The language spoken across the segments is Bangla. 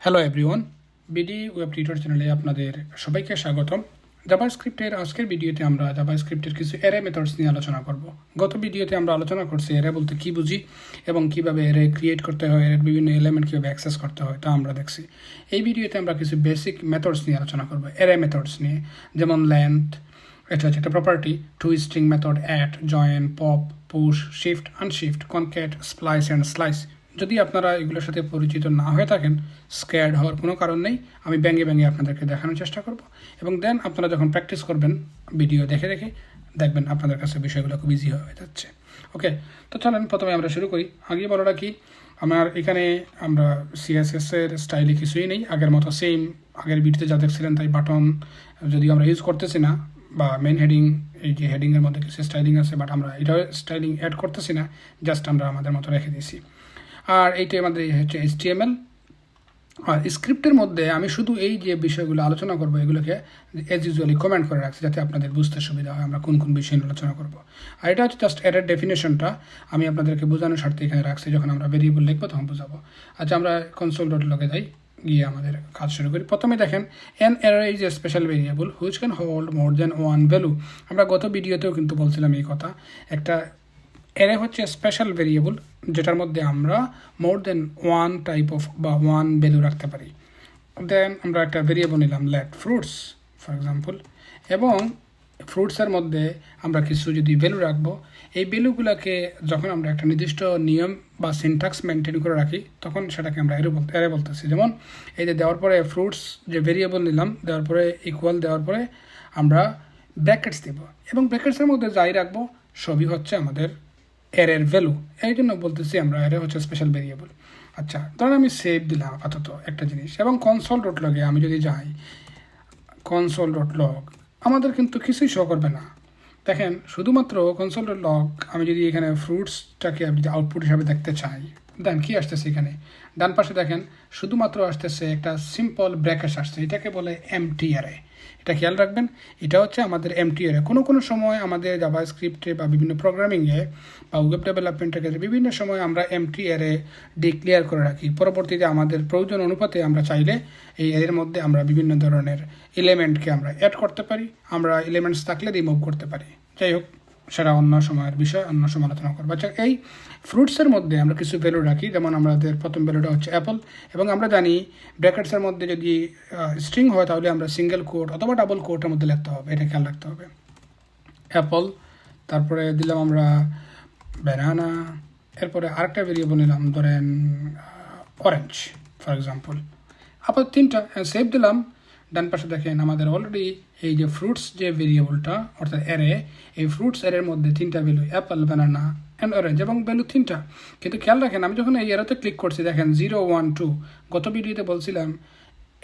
Hello everyone, BD web tutor চ্যানেলে আপনাদের সবাইকে স্বাগতম। জাভাস্ক্রিপ্টের আজকের ভিডিওতে আমরা জাভাস্ক্রিপ্টের কিছু অ্যারে মেথডস নিয়ে আলোচনা করব। গত ভিডিওতে আমরা আলোচনা করছি অ্যারে বলতে কী বুঝি এবং কীভাবে অ্যারে ক্রিয়েট করতে হয়, এর বিভিন্ন এলিমেন্ট কীভাবে অ্যাক্সেস করতে হয় তা আমরা দেখছি। এই ভিডিওতে আমরা কিছু বেসিক মেথডস নিয়ে আলোচনা করব, অ্যারে মেথডস নিয়ে, যেমন লেন্থ, এটা হচ্ছে একটা property, to string method, add, join, pop, push, shift, unshift, concat, splice and slice. যদি আপনারা এগুলোর সাথে পরিচিত না হয়ে থাকেন, স্ক্যাড হওয়ার কোনো কারণ নেই, আমি ব্যাঙ্গে আপনাদেরকে দেখানোর চেষ্টা করব এবং দেন আপনারা যখন প্র্যাকটিস করবেন ভিডিও দেখে দেখে দেখবেন আপনাদের কাছে বিষয়গুলো খুব ইজি হয়ে যাচ্ছে। ওকে, তো চলেন প্রথমে আমরা শুরু করি। আগে বলাটা কি, আমার এখানে আমরা সিএসএসের স্টাইলে কিছুই নেই, আগের মতো সেম আগের ভিডিওতে যা দেখছিলেন তাই বাটন যদিও আমরা ইউজ করতেছি না, বা মেন হেডিং, এই যে হেডিংয়ের মধ্যে কিছু স্টাইলিং আছে বাট আমরা এটাও স্টাইলিং অ্যাড করতেছি না, জাস্ট আমরা আমাদের মতো রেখে দিয়েছি। আর এইটাই আমাদের হচ্ছে HTML। আর স্ক্রিপ্টের মধ্যে আমি শুধু এই যে বিষয়গুলো আলোচনা করব এগুলোকে এজ ইউজুয়ালি কমেন্ট করে রাখছি যাতে আপনাদের বুঝতে সুবিধা হয় আমরা কোন কোন বিষয় নিয়ে আলোচনা করব। আর এটা হচ্ছে জাস্ট এর ডেফিনেশনটা আমি আপনাদেরকে বোঝানোর স্বার্থে এখানে রাখছি, যখন আমরা ভেরিয়েবল লিখবো তখন বোঝাবো। আচ্ছা, আমরা console.log-এ যাই, গিয়ে আমাদের কাজ শুরু করি। প্রথমে দেখেন, an array is a special variable which can hold more than one value। আমরা গত ভিডিওতেও কিন্তু বলছিলাম এই কথা, একটা অ্যারে হচ্ছে স্পেশাল ভেরিয়েবল যেটার মধ্যে আমরা মোর দেন ওয়ান টাইপ অফ বা ওয়ান ভ্যালু রাখতে পারি। দেন আমরা একটা ভেরিয়েবল নিলাম লেট ফ্রুটস ফর এক্সাম্পল, এবং ফ্রুটসের মধ্যে আমরা কিছু যদি ভ্যালু রাখবো, এই ভ্যালুগুলোকে যখন আমরা একটা নির্দিষ্ট নিয়ম বা সিনট্যাক্স মেনটেন করে রাখি তখন সেটাকে আমরা অ্যারে বলতেছি। যেমন এই যে দেওয়ার পরে ফ্রুটস যে ভেরিয়েবল নিলাম, দেওয়ার পরে ইকুয়াল দেওয়ার পরে আমরা ব্র্যাকেটস দেব, এবং ব্র্যাকেটসের মধ্যে যাই রাখবো সবই হচ্ছে আমাদের অ্যারের ভ্যালু। এই জন্য বলতেছি আমরা অ্যারে হচ্ছে স্পেশাল ভেরিয়েবল। আচ্ছা, ধরুন আমি সেভ দিলাম আপাতত একটা জিনিস, এবং console.log-এ আমি যদি যাই, console.log আমাদের কিন্তু কিছুই শো করবে না। দেখেন, শুধুমাত্র console.log আমি যদি এখানে ফ্রুটসটাকে আমি যদি আউটপুট হিসাবে দেখতে চাই, দেন কি আসতেছে এখানে ডান পাশে দেখেন, শুধুমাত্র আসতেছে একটা সিম্পল ব্র্যাকেট আসছে, এটাকে বলে এমটি অ্যারে। এটা খেয়াল রাখবেন, এটা হচ্ছে আমাদের এমটি অ্যারে। কোনো সময় আমাদের জাভাস্ক্রিপ্টে বা বিভিন্ন প্রোগ্রামিংয়ে বা ওয়েব ডেভেলপমেন্টের ক্ষেত্রে বিভিন্ন সময় আমরা এমটি অ্যারে ডিক্লেয়ার করে রাখি, পরবর্তীতে আমাদের প্রয়োজন অনুপাতে আমরা চাইলে এই অ্যারের মধ্যে আমরা বিভিন্ন ধরনের এলিমেন্টকে আমরা অ্যাড করতে পারি, আমরা এলিমেন্টস থাকলে রিমুভ করতে পারি। যাই হোক, সেটা অন্য সময়ের বিষয়, অন্য সময় আলোচনা করবো। আচ্ছা, এই ফ্রুটসের মধ্যে আমরা কিছু ভ্যালু রাখি, যেমন আমাদের প্রথম ভ্যালুটা হচ্ছে অ্যাপল, এবং আমরা জানি ব্র্যাকেটসের মধ্যে যদি স্ট্রিং হয় তাহলে আমরা সিঙ্গেল কোট অথবা ডাবল কোটের মধ্যে লিখতে হবে, এটা খেয়াল রাখতে হবে। অ্যাপল, তারপরে দিলাম আমরা ব্যানানা, এরপরে আরেকটা ভেরিয়েবল নিলাম ধরেন অরেঞ্জ ফর এক্সাম্পল। আপাতত তিনটা সেভ দিলাম। ডান পাশে দেখেন আমাদের অলরেডি এই যে ফ্রুটস যে ভেরিয়েবলটা অর্থাৎ অ্যারে, এই ফ্রুটস অ্যারের মধ্যে তিনটা value, Apple, banana and orange, এবং ভ্যালু তিনটা। কিন্তু খেয়াল রাখেন, আমি যখন এই অ্যারোতে ক্লিক করছি দেখেন 0, 1, 2, গত ভিডিওতে বলছিলাম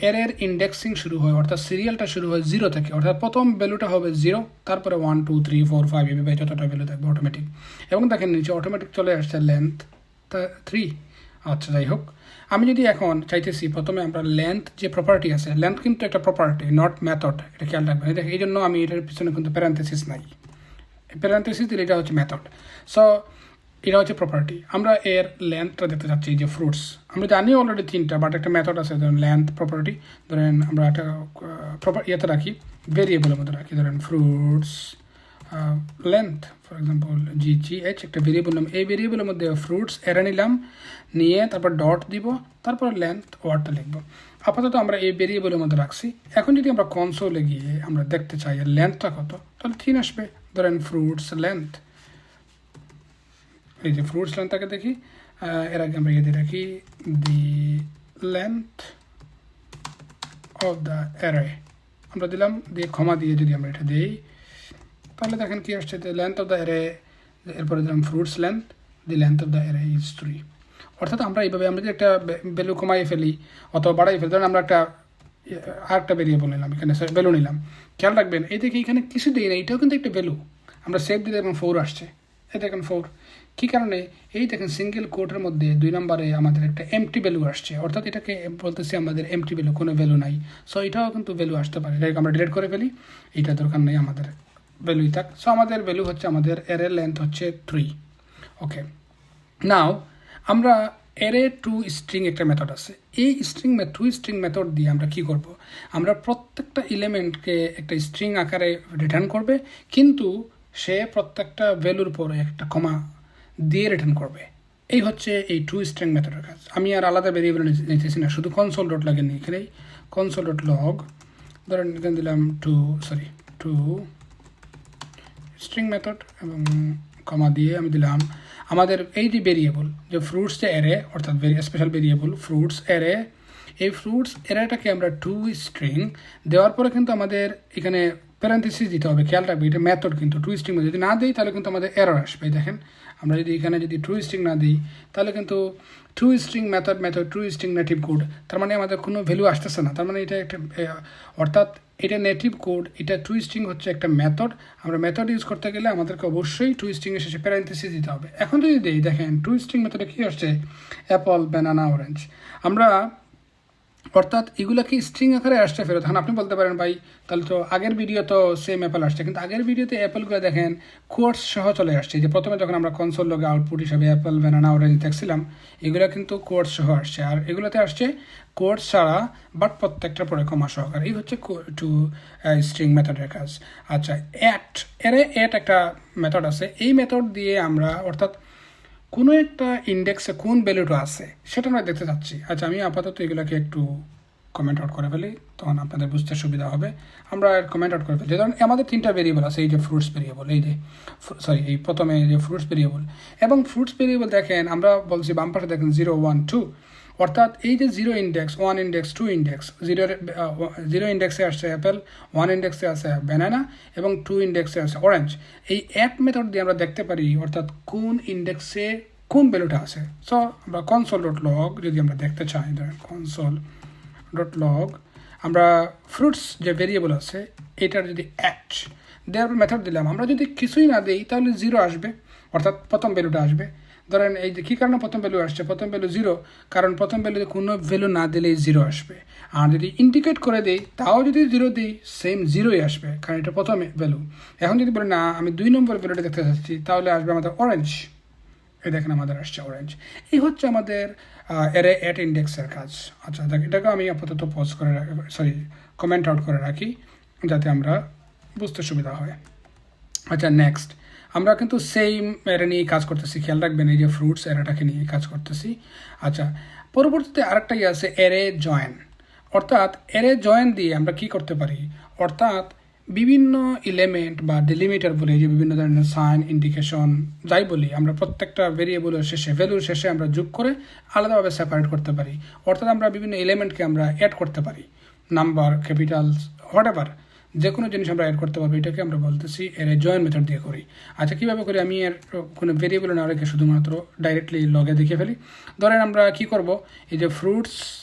অ্যারের ইন্ডেক্সিং শুরু হয় অর্থাৎ সিরিয়ালটা শুরু হয় 0 থেকে, অর্থাৎ প্রথম ভ্যালুটা হবে 0, তারপরে 1, 2, 3, 4, 5 এভাবে যতটা ভ্যালু থাকবে অটোমেটিক। এবং দেখেন নিচে অটোমেটিক চলে আসছে লেন্থ 3। আচ্ছা, যাই হোক, আমি যদি এখন চাইতেছি প্রথমে আমরা লেন্থ যে প্রপার্টি আছে, লেন্থ কিন্তু একটা প্রপার্টি নট মেথড, এটা খেয়াল রাখবেন। এই জন্য আমি এটার পিছনে কিন্তু প্যারেন্থেসিস নাই, প্যারেন্থেসিস দিলে এটা হচ্ছে মেথড। সো এটা হচ্ছে প্রপার্টি, আমরা এর লেন্থটা দেখতে চাচ্ছি যে ফ্রুটস। আমরা জানি অলরেডি তিনটা, বাট একটা মেথড আছে, ধরেন লেন্থ প্রপার্টি, ধরেন আমরা একটা ইয়েতে রাখি, ভেরিয়েবলের মধ্যে রাখি, ধরেন fruits length for example GH একটা ভেরিয়েবল নাম, এই ভেরিয়েবলের মধ্যে ফ্রুটস অ্যারে নিলাম, নিয়ে তারপর ডট দিব, তারপর লেন্থ ওয়ার্ডটা লিখবো। আপাতত আমরা এই ভেরিয়েবলের মধ্যে রাখছি। এখন যদি আমরা কনসোলে গিয়ে আমরা দেখতে চাই এর লেন্থটা কত, তাহলে 3 আসবে। ধরেন ফ্রুটস লেন্থ, এই যে ফ্রুটস লেন্থটাকে দেখি, এর আগে আমরা দিয়ে রাখি দি লেন্থ অফ দ্য অ্যারে, আমরা দিলাম, দিয়ে ক্ষমা দিয়ে যদি আমরা এটা দিই তাহলে দেখেন কি আসছে, the length of the array, এরপরে দিলাম fruits length, the length of the array is 3। অর্থাৎ আমরা এইভাবে আমরা যদি একটা ভ্যালু কমাই ফেলি অথবা বাড়াই ফেলি, ধরেন আমরা আরেকটা ভেরিয়েবল নিলাম, এখানে ভ্যালু নিলাম, খেয়াল রাখবেন এই দেখে এখানে কিছু দিই না, এটাও কিন্তু একটা ভ্যালু, আমরা সেভ দিলে এবং 4 আসছে, এই দেখেন 4। কী কারণে, এই দেখেন সিঙ্গেল কোটের মধ্যে 2 নম্বরে আমাদের একটা এমটি ভ্যালু আসছে, অর্থাৎ এটাকে বলতেছি আমাদের এমটি ভ্যালু, কোনো ভ্যালু নাই। সো এটাও কিন্তু ভ্যালু আসতে পারে, এটাকে আমরা ডিলিট করে ফেলি, এটা দরকার নেই আমাদের, ভ্যালুই থাক। সো আমাদের ভ্যালু হচ্ছে, আমাদের অ্যারের লেন্থ হচ্ছে 3। ওকে, নাও আমরা অ্যারে টু স্ট্রিং একটা মেথড আছে। এই টু স্ট্রিং মেথড দিয়ে আমরা কি করব, আমরা প্রত্যেকটা এলিমেন্টকে একটা স্ট্রিং আকারে রিটার্ন করবে, কিন্তু সে প্রত্যেকটা ভ্যালুর পরে একটা কমা দিয়ে রিটার্ন করবে। এই হচ্ছে এই টু স্ট্রিং মেথডের কাজ। আমি আর আলাদা ভেরিয়েবল নিতেছি না, শুধু কনসোল ডট লগ নিই। এখানেই কনসোল ডট লগ ধরেন এখানে দিলাম টু স্ট্রিং মেথড এবং কমা দিয়ে আমি দিলাম আমাদের এই যে ভেরিয়েবল যে ফ্রুটস যে অ্যারে, অর্থাৎ স্পেশাল ভেরিয়েবল ফ্রুটস অ্যারে। এই ফ্রুটস অ্যারেটাকে আমরা টু স্ট্রিং দেওয়ার পরে কিন্তু আমাদের এখানে প্যারেন্থেসিস দিতে হবে। খেয়াল রাখবে এটা মেথড, কিন্তু টু স্ট্রিং যদি না দিই তাহলে কিন্তু আমাদের এরর আসবে। দেখেন আমরা যদি এখানে যদি টু স্ট্রিং না দিই তাহলে কিন্তু two string method two string native code, তার মানে আমাদের কোনো ভ্যালু আসতেছে না। তার মানে এটা একটা অর্থাৎ এটা নেটিভ কোড, এটা টু স্ট্রিং হচ্ছে একটা মেথড। আমরা মেথড ইউজ করতে গেলে আমাদেরকে অবশ্যই টু স্ট্রিংয়ের শেষে প্যারেন্থেসিস দিতে হবে। এখন যদি দিই দেখেন টু স্ট্রিং মেথডে কী আসছে, অ্যাপল, ব্যানানা, অরেঞ্জ। আমরা অর্থাৎ এগুলো কি স্ট্রিং আকারে আসছে ফেরত। এখন আপনি বলতে পারেন ভাই তাহলে তো আগের ভিডিও তো সেম অ্যাপেল আসছে, কিন্তু আগের ভিডিওতে অ্যাপেলগুলো দেখেন কোর্স সহ চলে আসছে। যে প্রথমে যখন আমরা কনসোল লগে আউটপুট হিসাবে অ্যাপেল, ব্যানানা, অরেঞ্জ দেখছিলাম, এগুলো কিন্তু কোর্স সহ আসছে। আর এগুলোতে আসছে কোর্স ছাড়া, বাট প্রত্যেকটা পরে কমা সহকারে। এই হচ্ছে টু স্ট্রিং মেথডের কাজ। আচ্ছা, অ্যাট একটা মেথড আছে। এই মেথড দিয়ে আমরা অর্থাৎ কোনো একটা ইন্ডেক্সে কোন ভ্যালুটা আছে সেটা আমরা দেখতে চাচ্ছি। আচ্ছা, আমি আপাতত এগুলোকে একটু কমেন্ট আউট করে ফেলি, তখন আপনাদের বুঝতে সুবিধা হবে। আমরা কমেন্ট আউট করে ফেলি। ধরুন আমাদের তিনটা ভেরিয়েবল আছে, এই যে ফ্রুটস ভেরিয়েবল, এই প্রথমে যে ফ্রুটস ভেরিয়েবল। এবং ফ্রুটস ভেরিয়েবল দেখেন আমরা বলছি বাম পাশে দেখেন 0, 1, 2, অর্থাৎ এই যে 0 ইন্ডেক্স, 1 ইন্ডেক্স, 2 ইন্ডেক্স, 0 ইন্ডেক্সে আসছে অ্যাপেল, 1 ইন্ডেক্সে আছে ব্যানানা এবং 2 ইন্ডেক্সে আছে অরেঞ্জ। এই অ্যাট মেথড দিয়ে আমরা দেখতে পারি অর্থাৎ কোন ইন্ডেক্সে কোন ভ্যালুটা আছে। সো আমরা কনসোল ডট লগ যদি আমরা দেখতে চাই, ধরেন কনসোল ডট লগ আমরা ফ্রুটস যে ভেরিয়েবল আছে এটার যদি অ্যাট দেওয়ার মেথড দিলাম, আমরা যদি কিছুই না দিই তাহলে 0 আসবে, অর্থাৎ প্রথম ভ্যালুটা আসবে। ধরেন এই যে কী কারণে প্রথম ভ্যালু আসছে, প্রথম ভ্যালু 0, কারণ প্রথম ভ্যালুতে কোনো ভ্যালু না দিলেই 0 আসবে। আর যদি ইন্ডিকেট করে দিই তাও যদি 0 দিই সেম 0ই আসবে, কারণ এটা প্রথম ভ্যালু। এখন যদি বলি না আমি 2 নম্বর ভ্যালুটা দেখতে চাচ্ছি, তাহলে আসবে আমাদের অরেঞ্জ। এই দেখেন আমাদের আসছে অরেঞ্জ। এই হচ্ছে আমাদের অ্যারে অ্যাট ইন্ডেক্সের কাজ। আচ্ছা, এটাকে আমি আপাতত পজ করে কমেন্ট আউট করে রাখি যাতে আমরা বুঝতে সুবিধা হয়। আচ্ছা, নেক্সট আমরা কিন্তু সেম অ্যারে নিয়ে কাজ করতেছি। খেয়াল রাখবেন এই যে ফ্রুটস অ্যারেটাকে নিয়ে কাজ করতেছি। আচ্ছা, পরবর্তীতে আরেকটা আছে অ্যারে জয়েন। অর্থাৎ অ্যারে জয়েন দিয়ে আমরা কি করতে পারি, অর্থাৎ বিভিন্ন এলিমেন্ট বা ডেলিমিটার বলি, যে বিভিন্ন ধরনের সাইন, ইন্ডিকেশন যাই বলি, আমরা প্রত্যেকটা ভেরিয়েবলের শেষে ভ্যালুর শেষে আমরা যোগ করে আলাদাভাবে সেপারেট করতে পারি। অর্থাৎ আমরা বিভিন্ন এলিমেন্টকে আমরা অ্যাড করতে পারি, নাম্বার, ক্যাপিটালস, হোয়াট এভার, যে কোনো জিনিস আমরা অ্যাড করতে পারবো। এটাকে আমরা বলতেছি অ্যারে জয়েন মেথড দিয়ে করি। আচ্ছা, কীভাবে করি, আমি এর কোনো ভেরিয়েবল না রেখে শুধুমাত্র ডাইরেক্টলি লগে দেখে ফেলি। ধরেন আমরা কি করব, এই যে ফ্রুটস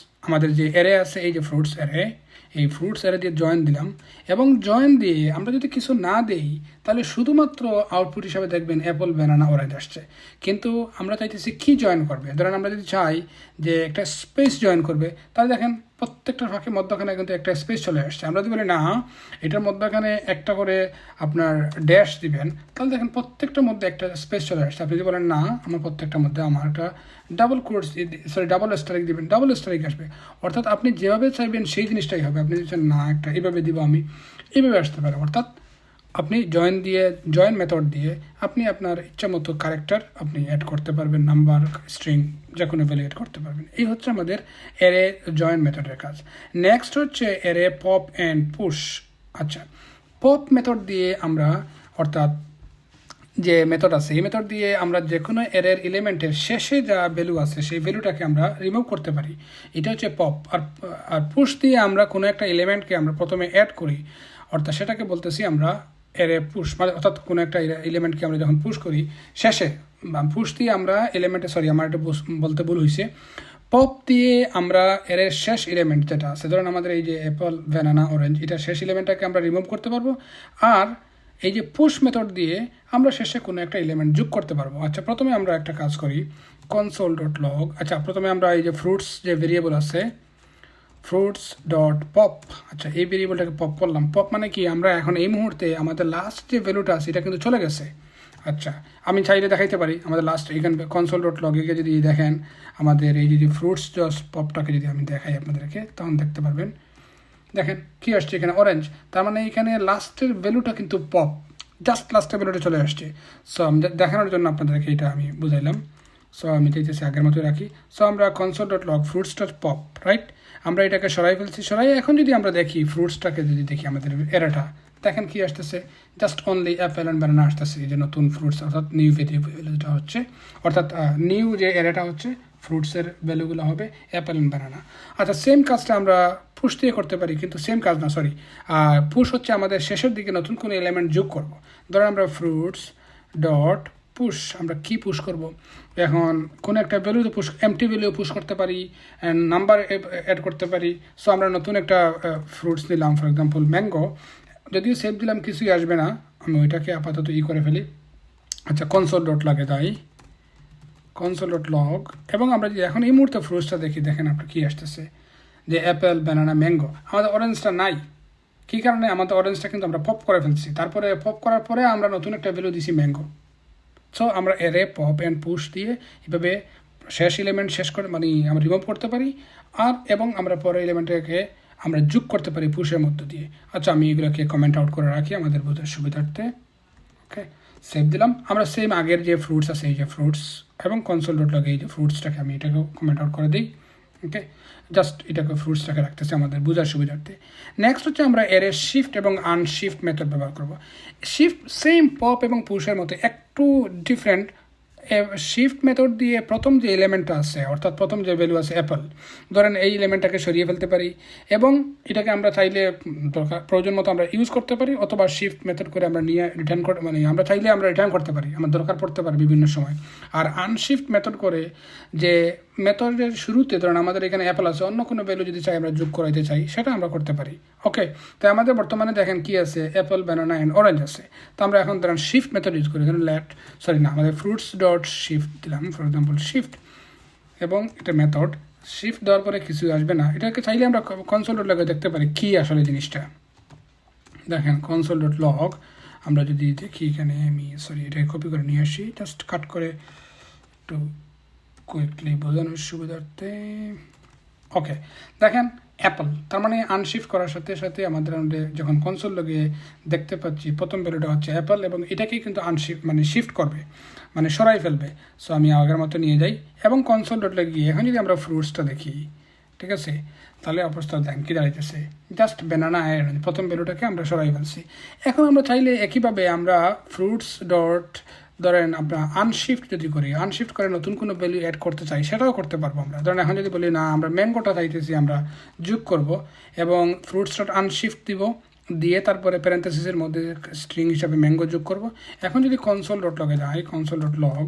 আমাদের যে অ্যারে আছে, এই যে ফ্রুটস অ্যারে, এই ফ্রুটস অ্যারে দিয়ে জয়েন দিলাম। এবং জয়েন দিয়ে আমরা যদি কিছু না দেই তাহলে শুধুমাত্র আউটপুট হিসাবে দেখবেন অ্যাপল, ব্যানানা, অরেঞ্জ আসছে। কিন্তু আমরা চাইতেছি কি জয়েন করবে। ধরেন আমরা যদি চাই যে একটা স্পেস জয়েন করবে, তাহলে দেখেন প্রত্যেকটার ফাঁকে মধ্যখানে কিন্তু একটা স্পেস চলে আসছে। আমরা যদি বলি না এটার মধ্যখানে একটা করে আপনার ড্যাশ দিবেন, তাহলে দেখেন প্রত্যেকটার মধ্যে একটা স্পেস চলে আসছে। আপনি যদি বলেন না আমার প্রত্যেকটার মধ্যে আমার একটা ডাবল স্টারিক দিবেন, ডাবল স্টারিক আসবে। অর্থাৎ আপনি যেভাবে চাইবেন সেই জিনিসটাই হবে। আপনি যদি না একটা এইভাবে দিব আমি, এইভাবে আসতে পারে। অর্থাৎ আপনি জয়েন মেথড দিয়ে আপনি আপনার ইচ্ছা মতো ক্যারেক্টার আপনি অ্যাড করতে পারবেন, নাম্বার, স্ট্রিং, যে কোনো ভ্যালু অ্যাড করতে পারবেন। এই হচ্ছে আমাদের অ্যারে জয়েন মেথডের কাজ। নেক্সট হচ্ছে অ্যারে পপ অ্যান্ড পুশ। আচ্ছা, পপ মেথড দিয়ে আমরা অর্থাৎ যে মেথড আছে এই মেথড দিয়ে আমরা যে কোনো অ্যারের এলিমেন্টের শেষে যা ভ্যালু আছে সেই ভ্যালুটাকে আমরা রিমুভ করতে পারি। এটা হচ্ছে পপ। আর পুশ দিয়ে আমরা কোনো একটা এলিমেন্টকে আমরা প্রথমে অ্যাড করি, অর্থাৎ সেটাকে বলতেছি আমরা অ্যারে পুশ। মানে অর্থাৎ কোনো একটা এলিমেন্টকে আমরা যখন পুশ করি শেষে, পুশ দিয়ে আমরা আমার এটা বলতে ভুল হয়েছে, পপ দিয়ে আমরা এর শেষ এলিমেন্ট যেটা আছে, ধরুন আমাদের এই যে অ্যাপল, ব্যানানা, অরেঞ্জ, এটা শেষ এলিমেন্টটাকে আমরা রিমুভ করতে পারবো। আর এই যে পুশ মেথড দিয়ে আমরা শেষে কোনো একটা এলিমেন্ট যোগ করতে পারবো। আচ্ছা, প্রথমে আমরা একটা কাজ করি, কনসোল ডট লগ। আচ্ছা, প্রথমে আমরা এই যে ফ্রুটস যে ভেরিয়েবল আছে, ফ্রুটস ডট পপ। আচ্ছা, এই ভেরিয়েবলটাকে পপ করলাম। পপ মানে কি, আমরা এখন এই মুহূর্তে আমাদের লাস্ট যে ভ্যালুটা আছে এটা কিন্তু চলে গেছে। আচ্ছা, আমি চাইলে দেখাইতে পারি আমাদের লাস্ট এখানে কনসোল ডট লগে যদি দেখেন আমাদের এই যদি ফ্রুটস জস পপটাকে যদি আমি দেখাই আপনাদেরকে তখন দেখতে পারবেন। দেখেন কি আসছে এখানে অরেঞ্জ, তার মানে এখানে লাস্টের ভ্যালুটা কিন্তু পপ, জাস্ট লাস্টের ভ্যালুটা চলে আসছে। সো আমি দেখানোর জন্য আপনাদেরকে এটা আমি বুঝাইলাম। সো আমি চাইতেছি আগের মতোই রাখি। সো আমরা console dot log fruits dot pop, right, আমরা এটাকে সরাই ফেলছি। সরাই এখন যদি আমরা দেখি ফ্রুটসটাকে যদি দেখি আমাদের এরাটা, দেখেন কি আসতেছে, just only Apple and banana আসতেছে, এই যে নতুন ফ্রুটস অর্থাৎ নিউ ভ্যালুটা হচ্ছে, অর্থাৎ নিউ যে এরাটা হচ্ছে ফ্রুটসের ভ্যালুগুলো হবে অ্যাপেল অ্যান্ড ব্যানানা। আচ্ছা, সেম কাজটা আমরা পুশ দিয়ে করতে পারি, কিন্তু সেম কাজ না, সরি, পুশ হচ্ছে আমাদের শেষের দিকে নতুন কোনো এলিমেন্ট যোগ করব। ধরেন আমরা ফ্রুটস ডট পুশ, আমরা কি পুশ করব, এখন কোনো একটা ভ্যালুতে পুশ, এমটি ভ্যালু পুশ করতে পারি, অ্যান্ড নাম্বার অ্যাড করতে পারি। সো আমরা নতুন একটা ফ্রুটস নিলাম, ফর এক্সাম্পল ম্যাঙ্গো, যদিও সেভ দিলাম কিছুই আসবে না, আমি ওইটাকে আপাতত করে ফেলি। আচ্ছা, কনসোল ডট লাগে তাই কনসোল ডট লগ, এবং আমরা যদি এখন এই মুহূর্তে ফ্রুটসটা দেখি, দেখেন আপনার কী আসতেছে যে অ্যাপেল ব্যানানা ম্যাঙ্গো। আমাদের অরেঞ্জটা নাই, কী কারণে, আমাদের অরেঞ্জটা কিন্তু আমরা পপ করে ফেলছি, তারপরে পপ করার পরে আমরা নতুন একটা ভ্যালু দিছি ম্যাঙ্গো। সো আমরা এরে পপ অ্যান্ড পুশ দিয়ে এভাবে শেষ এলিমেন্ট শেষ করে মানে আমরা রিমুভ করতে পারি, আর এবং আমরা পরের এলিমেন্টটাকে আমরা যোগ করতে পারি পুশের মধ্য দিয়ে। আচ্ছা, আমি এগুলোকে কমেন্ট আউট করে রাখি আমাদের বোঝার সুবিধার্থে। ওকে, সেভ দিলাম। আমরা সেম আগের যে ফ্রুটস আছে, এই যে ফ্রুটস এবং কনসোল ডট লগে এই যে ফ্রুটসটাকে আমি এটাকেও কমেন্ট আউট করে দিই। ওকে, জাস্ট এটাকে ফ্রুটসটাকে রাখতেছে আমাদের বোঝার সুবিধার্থে। নেক্সট হচ্ছে আমরা এর শিফট এবং আনশিফট মেথড ব্যবহার করব। শিফট সেম পপ এবং পুশের মতো, একটু ডিফারেন্ট। শিফট মেথড দিয়ে প্রথম যে এলিমেন্টটা আছে, অর্থাৎ প্রথম যে ভ্যালু আছে অ্যাপল, ধরেন এই এলিমেন্টটাকে সরিয়ে ফেলতে পারি, এবং এটাকে আমরা চাইলে প্রয়োজন মতো আমরা ইউজ করতে পারি, অথবা শিফট মেথড করে আমরা নিয়ে রিটার্ন করে মানে আমরা চাইলে আমরা রিটার্ন করতে পারি, আমার দরকার পড়তে পারে বিভিন্ন সময়। আর আনশিফট মেথড করে যে মেথডের শুরুতে ধরেন আমাদের এখানে অ্যাপল আছে, অন্য কোনো ভ্যালু যদি চাই আমরা যোগ করাইতে চাই, সেটা আমরা করতে পারি। ওকে, তো আমাদের বর্তমানে দেখেন কি আছে, অ্যাপল ব্যানানা অ্যান্ড অরেঞ্জ আছে। তো আমরা এখন ধরেন শিফট মেথড ইউজ করি, ধরেন আমাদের ফ্রুটস ডট শিফট দিলাম, ফর এক্সাম্পল শিফট, এবং এটা মেথড শিফট দেওয়ার পরে কিছু আসবে না, এটাকে চাইলে আমরা কনসোল ডট লগে দেখতে পারি কি আসলে জিনিসটা। দেখেন কনসোল ডট লগ আমরা যদি দেখি, এখানে আমি এটাকে কপি করে নিয়ে আসি, জাস্ট কাট করে একটু কুইকলি বোঝানোর সুবিধার্থে। ওকে, দেখেন অ্যাপল, তার মানে আনশিফট করার সাথে সাথে আমাদের যখন কনসোল লগে দেখতে পাচ্ছি প্রথম ভ্যালুটা হচ্ছে অ্যাপল, এবং এটাকেই কিন্তু আনশিফট মানে শিফট করবে, মানে সরাই ফেলবে। সো আমি আগের মতো নিয়ে যাই এবং কনসোল ডট গিয়ে এখন যদি আমরা ফ্রুটসটা দেখি, ঠিক আছে, তাহলে অবস্থা দেখেন কী দাঁড়াইতেছে, জাস্ট ব্যানানা প্রথম ভ্যালুটাকে আমরা সরাই ফেলছি। এখন আমরা চাইলে একইভাবে আমরা ফ্রুটস ডট ধরেন আমরা আনশিফট যদি করি, আনশিফট করে নতুন কোনো ভ্যালু অ্যাড করতে চাই, সেটাও করতে পারবো আমরা। ধরেন এখন যদি বলি না আমরা ম্যাঙ্গোটা চাইতেছি আমরা যোগ করব, এবং ফ্রুটস ডট আনশিফট দিব, দিয়ে তারপরে প্যারেন্থেসিসের মধ্যে স্ট্রিং হিসাবে ম্যাঙ্গো যোগ করব। এখন যদি কনসোল ডট লগে যাই, কনসোল ডট লগ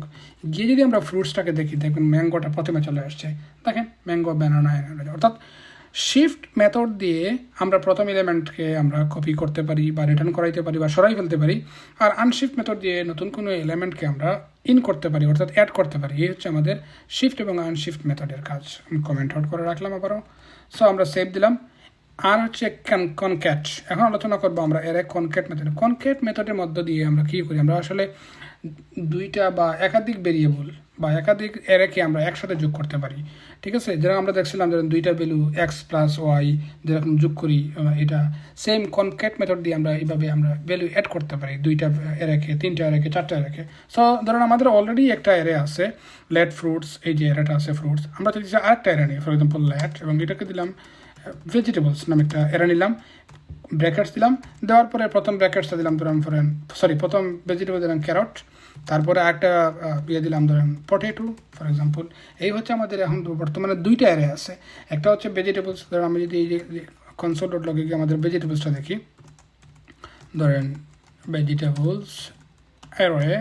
গিয়ে যদি আমরা ফ্রুটসটাকে দেখি, দেখবেন ম্যাঙ্গোটা প্রথমে চলে আসছে, দেখেন ম্যাঙ্গো ব্যানানা, অর্থাৎ শিফট মেথড দিয়ে আমরা প্রথম এলিমেন্টকে আমরা কপি করতে পারি বা রিটার্ন করাইতে পারি বা সরাই ফেলতে পারি, আর আনশিফট মেথড দিয়ে নতুন কোনো এলিমেন্টকে আমরা ইন করতে পারি, অর্থাৎ অ্যাড করতে পারি। এই হচ্ছে আমাদের শিফট এবং আনশিফট মেথডের কাজ। আমি কমেন্ট আউট করে রাখলাম আবারও। সো আমরা সেভ দিলাম। আর হচ্ছে কনক্যাট, এখন আলোচনা করবো আমরা এর কনক্যাট মেথড। কনক্যাট মেথডের মধ্য দিয়ে আমরা কী করি, আমরা আসলে দুইটা বা একাধিক ভেরিয়েবল বা একাধিক এরেকে আমরা একসাথে যোগ করতে পারি, ঠিক আছে। যেরকম আমরা দেখছিলাম ধরেন দুইটা ভ্যালু এক্স প্লাস ওয়াই যেরকম যোগ করি, এটা সেম কনক্যাট মেথড দিয়ে আমরা এইভাবে আমরা ভ্যালু অ্যাড করতে পারি, দুইটা এরেকে, তিনটা এরেকে, চারটা এরেকে। সো ধরেন আমাদের অলরেডি একটা এরে আছে লেট ফ্রুটস, এই যে এরেটা আছে ফ্রুটস, আমরা যদি আরেকটা এরে নিই, ফর এক্সাম্পল লেট, এবং এটাকে দিলাম ভেজিটেবলস নামে একটা এরে নিলাম, ব্র্যাকেটস দিলাম, দেওয়ার পরে প্রথম ব্র্যাকেটসটা দিলাম ধরেন প্রথম ভেজিটেবল দিলাম ক্যারট, তারপরে একটা দিলাম ধরেন পটেটো ফর এক্সাম্পল। এই হচ্ছে আমাদের এখন বর্তমানে দুইটা এরে আছে, একটা হচ্ছে ভেজিটেবলস। ধরেন আমি যদি এই যে কনসোল ডট লগে গিয়ে আমাদের ভেজিটেবলসটা দেখি, ধরেন ভেজিটেবলস এরে,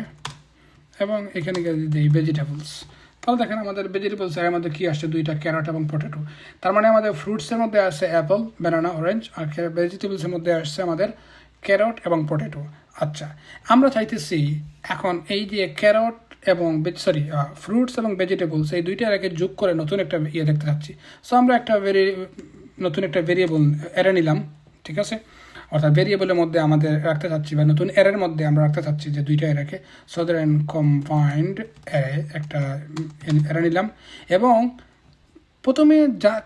এবং এখানে গিয়ে যদি এই ভেজিটেবলস, তাহলে দেখেন আমাদের ভেজিটেবলস এর মধ্যে কী আসছে, দুইটা ক্যারট এবং পটেটো। তার মানে আমাদের ফ্রুটসের মধ্যে আসছে অ্যাপল, ব্যানানা, অরেঞ্জ, আর ভেজিটেবলসের মধ্যে আসছে আমাদের ক্যারট এবং পটেটো। আচ্ছা, আমরা চাইতেছি এখন এই যে ক্যারট এবং ফ্রুটস এবং ভেজিটেবলস এই দুইটা এরাকে যোগ করে নতুন একটা দেখতে চাচ্ছি। সো আমরা একটা নতুন একটা ভেরিয়েবল এরে নিলাম, ঠিক আছে। অর্থাৎ ভেরিয়েবলের মধ্যে আমাদের রাখতে চাচ্ছি বা নতুন অ্যারের মধ্যে আমরা রাখতে চাচ্ছি যে দুইটা অ্যারেকে, সো দেন কম্বাইন্ড অ্যারে একটা অ্যারে নিলাম এবং প্রথমে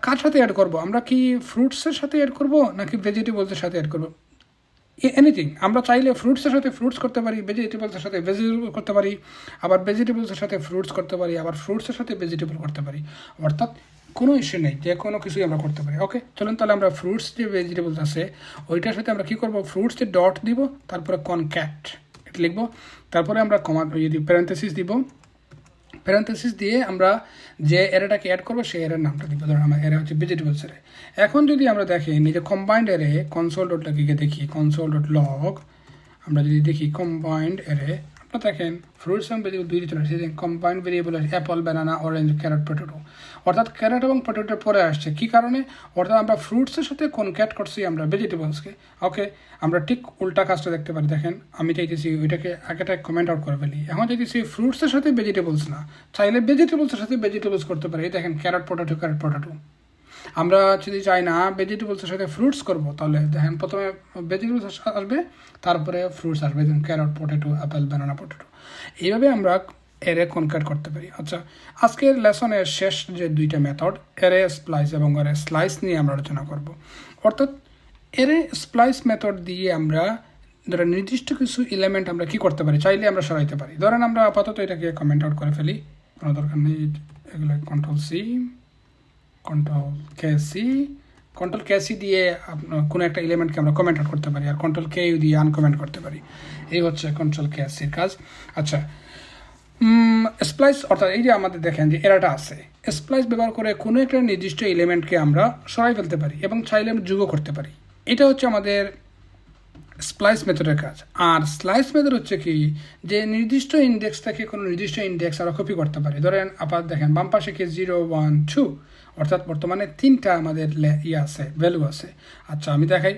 কার সাথে অ্যাড করব, আমরা কি ফ্রুটসের সাথে অ্যাড করব নাকি ভেজিটেবলসের সাথে অ্যাড করব, এনিথিং। আমরা চাইলে ফ্রুটসের সাথে ফ্রুটস করতে পারি, ভেজিটেবলসের সাথে ভেজিটেবল করতে পারি, আবার ভেজিটেবলসের সাথে ফ্রুটস করতে পারি, আবার ফ্রুটসের সাথে ভেজিটেবল করতে পারি, অর্থাৎ কোনো ইস্যু নেই, যে কোনো কিছুই আমরা করতে পারি। ওকে, চলুন তাহলে আমরা ফ্রুটস যে ভেজিটেবলস আছে ওইটার সাথে আমরা কী করবো, ফ্রুটসে ডট দিব, তারপরে কনক্যাট এটা লিখবো, তারপরে আমরা যদি প্যারেন্থেসিস দিব, প্যারেন্থেসিস দিয়ে আমরা যে অ্যারেটাকে অ্যাড করবো সেই অ্যারের নামটা দিব, ধরুন আমার অ্যারে হচ্ছে ভেজিটেবলস অ্যারে। এখন যদি আমরা দেখি নিজে কম্বাইন্ড অ্যারে কনসোল ডট লাগিয়ে দেখি, কনসোল ডট লগ আমরা যদি দেখি কম্বাইন্ড অ্যারে, আপনারা দেখেন ফ্রুটস এবং ভেজিটেবল দুইটি চলে আসছে, combined variable Apple, banana, orange, carrot, potato, অর্থাৎ ক্যারট এবং পটেটোর পরে আসছে। কী কারণে, অর্থাৎ আমরা ফ্রুটসের সাথে কনক্যাট করছি আমরা ভেজিটেবলসকে। ওকে, আমরা ঠিক উল্টা কাজটা দেখতে পারি, দেখেন আমি চাইতেছি ওইটাকে আগেটা কমেন্ট আউট করে ফেলি, এখন চাইতেছি ফ্রুটসের সাথে ভেজিটেবলস না, চাইলে ভেজিটেবলসের সাথে ভেজিটেবলস করতে পারি। দেখেন ক্যারট, পটেটো, ক্যারট, পটেটো। আমরা যদি চাই না ভেজিটেবলসের সাথে ফ্রুটস করবো, তাহলে দেখেন প্রথমে ভেজিটেবলস আসবে, তারপরে ফ্রুটস আসবে, যেমন carrot, potato, Apple, banana, potato. এইভাবে আমরা অ্যারে কনক্যাট করতে পারি। আচ্ছা, আজকের লেসনের শেষ যে দুইটা মেথড অ্যারে স্প্লাইস এবং অ্যারে স্লাইস নিয়ে আমরা আলোচনা করব। অর্থাৎ অ্যারে স্প্লাইস মেথড দিয়ে আমরা ধরেন নির্দিষ্ট কিছু এলিমেন্ট আমরা কি করতে পারি, চাইলে আমরা সরাইতে পারি। ধরেন আমরা আপাতত এটাকে কমেন্ট আউট করে ফেলি, কোনো দরকার নেই, এগুলো কন্ট্রোল-সি, কন্ট্রোল-কে-সি দিয়ে কোনো একটা এলিমেন্টকে আমরা কমেন্ট আউট করতে পারি, আর কন্ট্রোল-কে দিয়ে আনকমেন্ট করতে পারি। এই হচ্ছে কন্ট্রোল-কে-সির কাজ। আচ্ছা, স্প্লাইস অর্থাৎ এই যে আমাদের দেখেন যে এরাটা আছে, স্প্লাইস ব্যবহার করে কোনো একটা নির্দিষ্ট এলিমেন্টকে আমরা সরাই ফেলতে পারি এবং চাইলে আমরা যোগও করতে পারি। এটা হচ্ছে আমাদের স্প্লাইস মেথডের কাজ। আর স্লাইস মেথড হচ্ছে কি, যে নির্দিষ্ট ইন্ডেক্স থেকে কোনো নির্দিষ্ট ইন্ডেক্স আমরা কপি করতে পারি। ধরেন আপাত দেখেন বাম পাশে কি 0, 1, 2, অর্থাৎ বর্তমানে 3টা আমাদের আছে, ভ্যালু আছে। আচ্ছা, আমি দেখাই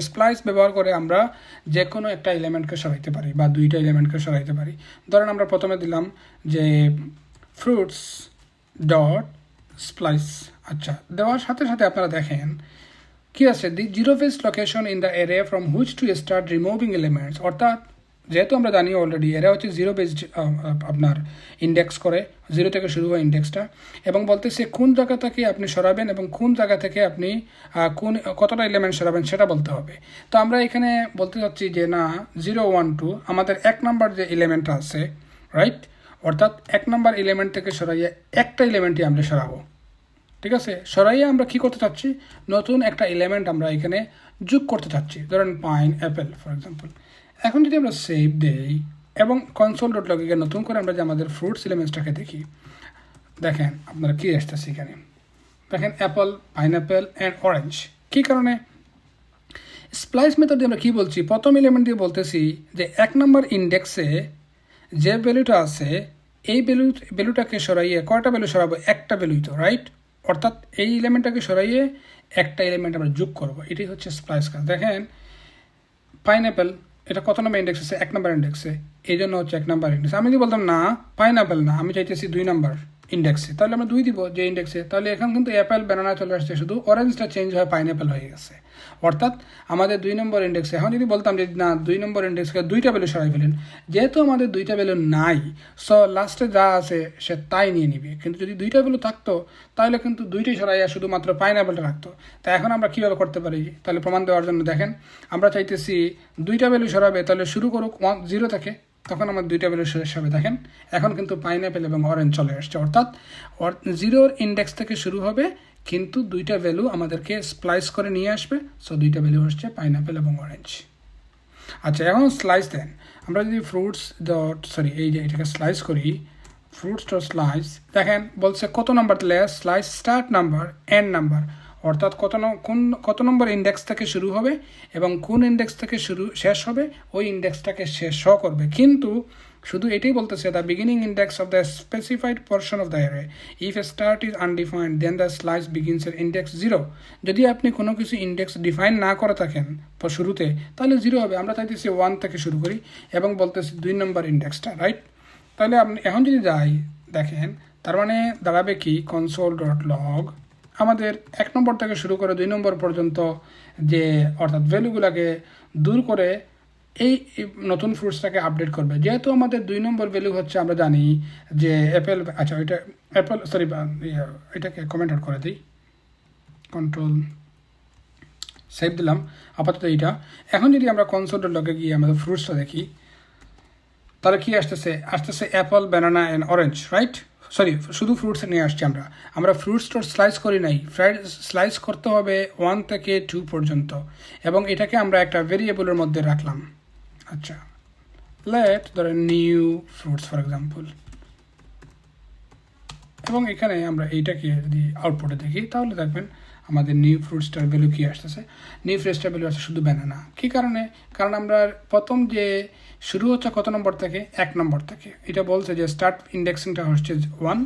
স্প্লাইস ব্যবহার করে আমরা যে কোনো একটা এলিমেন্টকে সরাইতে পারি বা দুইটা এলিমেন্টকে সরাইতে পারি। ধরেন আমরা প্রথমে দিলাম যে ফ্রুটস ডট স্প্লাইস। আচ্ছা, দেওয়ার সাথে সাথে আপনারা দেখেন কি আছে, দি zero base location in the এরে from which to start removing elements. অর্থাৎ যেহেতু আমরা জানি অলরেডি এরা হচ্ছে জিরো বেসড আপনার ইন্ডেক্স করে, 0 থেকে শুরু হয় ইন্ডেক্সটা, এবং বলতেছে কোন জায়গা থেকে আপনি সরাবেন এবং কোন জায়গা থেকে আপনি কতটা এলিমেন্ট সরাবেন সেটা বলতে হবে। তো আমরা এখানে বলতে চাচ্ছি যে না, 0, 1, 2 আমাদের 1 নাম্বার যে এলিমেন্টটা আছে, রাইট, অর্থাৎ 1 নাম্বার এলিমেন্ট থেকে সরাইয়ে একটা এলিমেন্টই আমরা সরাবো। ঠিক আছে, সরাইয়ে আমরা কি করতে চাচ্ছি, নতুন একটা এলিমেন্ট আমরা এখানে যোগ করতে চাচ্ছি, ধরেন পাইন অ্যাপেল ফর এক্সাম্পল। এখন যদি আমরা সেভ দেই এবং কনসোল ডট লগে নতুন করে আমরা যে আমাদের ফ্রুটস এলিমেন্টসটাকে দেখি, দেখেন আপনারা কী আসতেছে এখানে, দেখেন অ্যাপল, পাইনঅ্যাপেল অ্যান্ড অরেঞ্জ। কী কারণে, স্প্লাইস মেথড দিয়ে আমরা কী বলছি, প্রথম এলিমেন্ট দিয়ে বলতেছি যে 1 নম্বর ইন্ডেক্সে যে ভ্যালুটা আছে এই ভ্যালুটাকে সরাইয়ে কয়টা ভ্যালু সরাবো, একটা ভ্যালুই তো, রাইট, অর্থাৎ এই এলিমেন্টটাকে সরাইয়ে একটা এলিমেন্ট আমরা যোগ করবো। এটাই হচ্ছে স্প্লাইস কাজ। দেখেন পাইনঅ্যাপেল, এটা কত নম্বর ইন্ডেক্স আছে, 1 নম্বর ইন্ডেক্সে, এই জন্য হচ্ছে 1 নম্বর ইন্ডেক্স। আমি যদি বলতাম না পাইনঅ্যাপেল না, আমি চাইতেছি 2 নম্বর ইন্ডেক্সে, তাহলে আমরা 2 দিব যে ইন্ডেক্সে, তাহলে এখন কিন্তু অ্যাপেল, ব্যানানা চলে আসছে, শুধু অরেঞ্জটা চেঞ্জ হয় পাইনঅ্যাপেল হয়ে গেছে, অর্থাৎ আমাদের 2 নম্বর ইন্ডেক্সে। এখন যদি বলতাম যে না 2 নম্বর ইন্ডেক্সকে 2টা ভ্যালু সরাই ফেলেন, যেহেতু আমাদের 2টা ভ্যালু নাই, সো লাস্টে যা আছে সে তাই নিয়ে নিবে। কিন্তু যদি 2টা ভ্যালু থাকতো তাহলে কিন্তু 2টাই সরাইয়া শুধুমাত্র পাইনঅ্যাপেলটা রাখতো। তাই এখন আমরা কীভাবে করতে পারি, তাহলে প্রমাণ দেওয়ার জন্য দেখেন, আমরা চাইতেছি 2টা ভ্যালু সরাবে, তাহলে শুরু করুক 0 থেকে, তখন আমার 2টা ভ্যালু শেষ হবে। দেখেন এখন কিন্তু পাইনঅ্যাপেল এবং অরেঞ্জ চলে আসছে, অর্থাৎ 0 ইন্ডেক্স থেকে শুরু হবে, কিন্তু 2টা ভ্যালু আমাদেরকে স্প্লাইস করে নিয়ে আসবে, সো 2টা ভ্যালু হচ্ছে পাইনঅ্যাপেল এবং অরেঞ্জ। আচ্ছা, এখন স্লাইস দেন, আমরা যদি এই যে এটাকে স্লাইস করি, ফ্রুটস ডট স্লাইস, দেখেন বলছে কত নাম্বার দিলে, slice start number end number, অর্থাৎ কত নম্বর ইন্ডেক্স থেকে শুরু হবে এবং কোন ইন্ডেক্স থেকে শেষ হবে ওই ইন্ডেক্সটাকে শেষ করবে। কিন্তু শুধু এটাই বলতেছে the beginning index of the specified portion of the array, if a start is undefined then the slice begins এর ইন্ডেক্স 0। যদি আপনি কোনো কিছু ইন্ডেক্স ডিফাইন না করে থাকেন শুরুতে, তাহলে 0 হবে। আমরা চাইতেছি 1 থেকে শুরু করি এবং বলতেছি 2 নম্বর ইন্ডেক্সটা, রাইট। তাহলে আপনি এখন যদি যাই দেখেন, তার মানে দাঁড়াবে কি, কনসোল ডট লগ আমাদের 1 নম্বর থেকে শুরু করে 2 নম্বর পর্যন্ত যে অর্থাৎ ভ্যালুগুলোকে দূর করে এই নতুন ফ্রুটসটাকে আপডেট করবে। যেহেতু আমাদের 2 নম্বর ভ্যালু হচ্ছে আমরা জানি যে অ্যাপেল, আচ্ছা ওইটা অ্যাপেল, সরি এটাকে কমেন্ট আউট করে দিই, কন্ট্রোল সেভ দিলাম আপাতত এইটা। এখন যদি আমরা কনসোলের লগে গিয়ে আমাদের ফ্রুটসটা দেখি, তাহলে কি আসতেছে Apple, banana and orange, right? Sorry, শুধু ফ্রুটস নিয়ে আসছি আমরা ফ্রুটসটা স্লাইস করি নাই, স্লাইস করতে হবে 1 থেকে 2 পর্যন্ত, এবং এটাকে আমরা একটা ভেরিয়েবলের মধ্যে রাখলাম। আচ্ছা, লেট ধরেন নিউ ফ্রুটস ফর এক্সাম্পল, এবং এখানে আমরা এইটাকে যদি আউটপুটে দেখি তাহলে দেখবেন আমাদের নিউ ফ্রুটসটার ভ্যালু কী আসতেছে। নিউ ফ্রুটসটার ভ্যালু আসছে শুধু ব্যানানা। কী কারণে? কারণ আমরা প্রথম যে শুরু হচ্ছে কত নম্বর থেকে? 1 নম্বর থেকে। এটা বলছে যে স্টার্ট ইন্ডেক্সিংটা হচ্ছে 1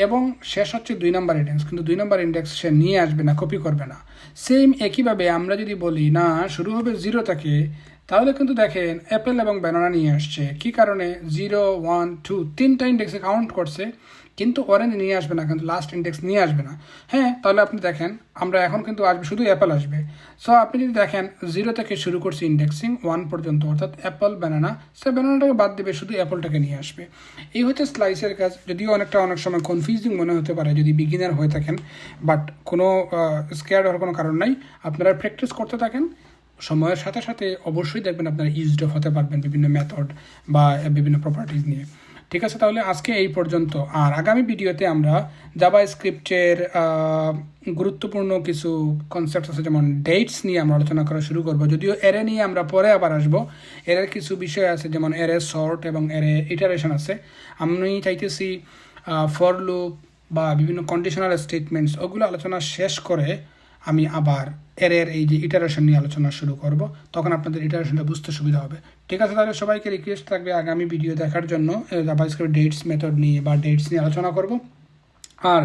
এবং শেষ হচ্ছে 2 নম্বর ইন্ডেক্স, কিন্তু 2 নম্বর ইন্ডেক্স সে নিয়ে আসবে না, কপি করবে না। সেম একইভাবে আমরা যদি বলি না শুরু হবে 0 থেকে, তাহলে কিন্তু দেখেন অ্যাপেল এবং ব্যানানা নিয়ে আসছে। কী কারণে? 0, 1, 2 তিনটা ইন্ডেক্সে কাউন্ট করছে, কিন্তু অরেঞ্জ নিয়ে আসবে না, কিন্তু লাস্ট ইন্ডেক্স নিয়ে আসবে না। হ্যাঁ, তাহলে আপনি দেখেন আমরা এখন কিন্তু আসবে শুধু অ্যাপেল আসবে। সো আপনি যদি দেখেন 0 থেকে শুরু করছি ইন্ডেক্সিং 1 পর্যন্ত, অর্থাৎ অ্যাপল, ব্যানানা, সে ব্যানানাটাকে বাদ দেবে, শুধু অ্যাপলটাকে নিয়ে আসবে। এই হচ্ছে স্লাইসের কাজ। যদিও অনেক সময় কনফিউজিং মনে হতে পারে যদি বিগিনার হয়ে থাকেন, বাট কোনো স্কেয়ার হওয়ার কোনো কারণ নাই। আপনারা প্র্যাকটিস করতে থাকেন, সময়ের সাথে সাথে অবশ্যই দেখবেন আপনারা ইউজড অফ হতে পারবেন বিভিন্ন মেথড বা বিভিন্ন প্রপার্টিজ নিয়ে। ঠিক আছে, তাহলে আজকে এই পর্যন্ত। আর আগামী ভিডিওতে আমরা জাভাস্ক্রিপ্টের গুরুত্বপূর্ণ কিছু কনসেপ্ট আছে, যেমন ডেটস নিয়ে আমরা আলোচনা করা শুরু করব। যদিও এরে নিয়ে আমরা পরে আবার আসবো। এর কিছু বিষয় আছে, যেমন এরে সর্ট এবং এরে ইটারেশন আছে। আমি চাইতেছি ফর লুপ বা বিভিন্ন কন্ডিশনাল স্টেটমেন্টস ওগুলো আলোচনা শেষ করে আমি আবার এর এই যে ইটারেশন নিয়ে আলোচনা শুরু করব, তখন আপনাদের ইটারেশনটা বুঝতে সুবিধা হবে। ঠিক আছে, তাহলে সবাইকে রিকোয়েস্ট থাকবে আগামী ভিডিও দেখার জন্য। জাভাস্ক্রিপ্ট ডেটস মেথড নিয়ে বা ডেটস নিয়ে আলোচনা করব। আর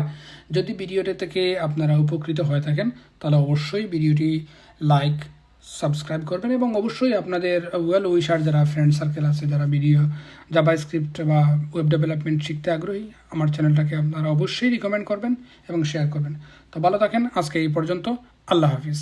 যদি ভিডিওটি থেকে আপনারা উপকৃত হয়ে থাকেন তাহলে অবশ্যই ভিডিওটি লাইক, সাবস্ক্রাইব করবেন, এবং অবশ্যই আপনাদের ওয়েল উইশার যারা ফ্রেন্ড সার্কেল আছে, যারা ভিডিও জাভাস্ক্রিপ্ট বা ওয়েব ডেভেলপমেন্ট শিখতে আগ্রহী, আমার চ্যানেলটাকে আপনারা অবশ্যই রিকমেন্ড করবেন এবং শেয়ার করবেন। তো ভালো থাকেন, আজকে এই পর্যন্ত। আল্লাহ হাফিজ।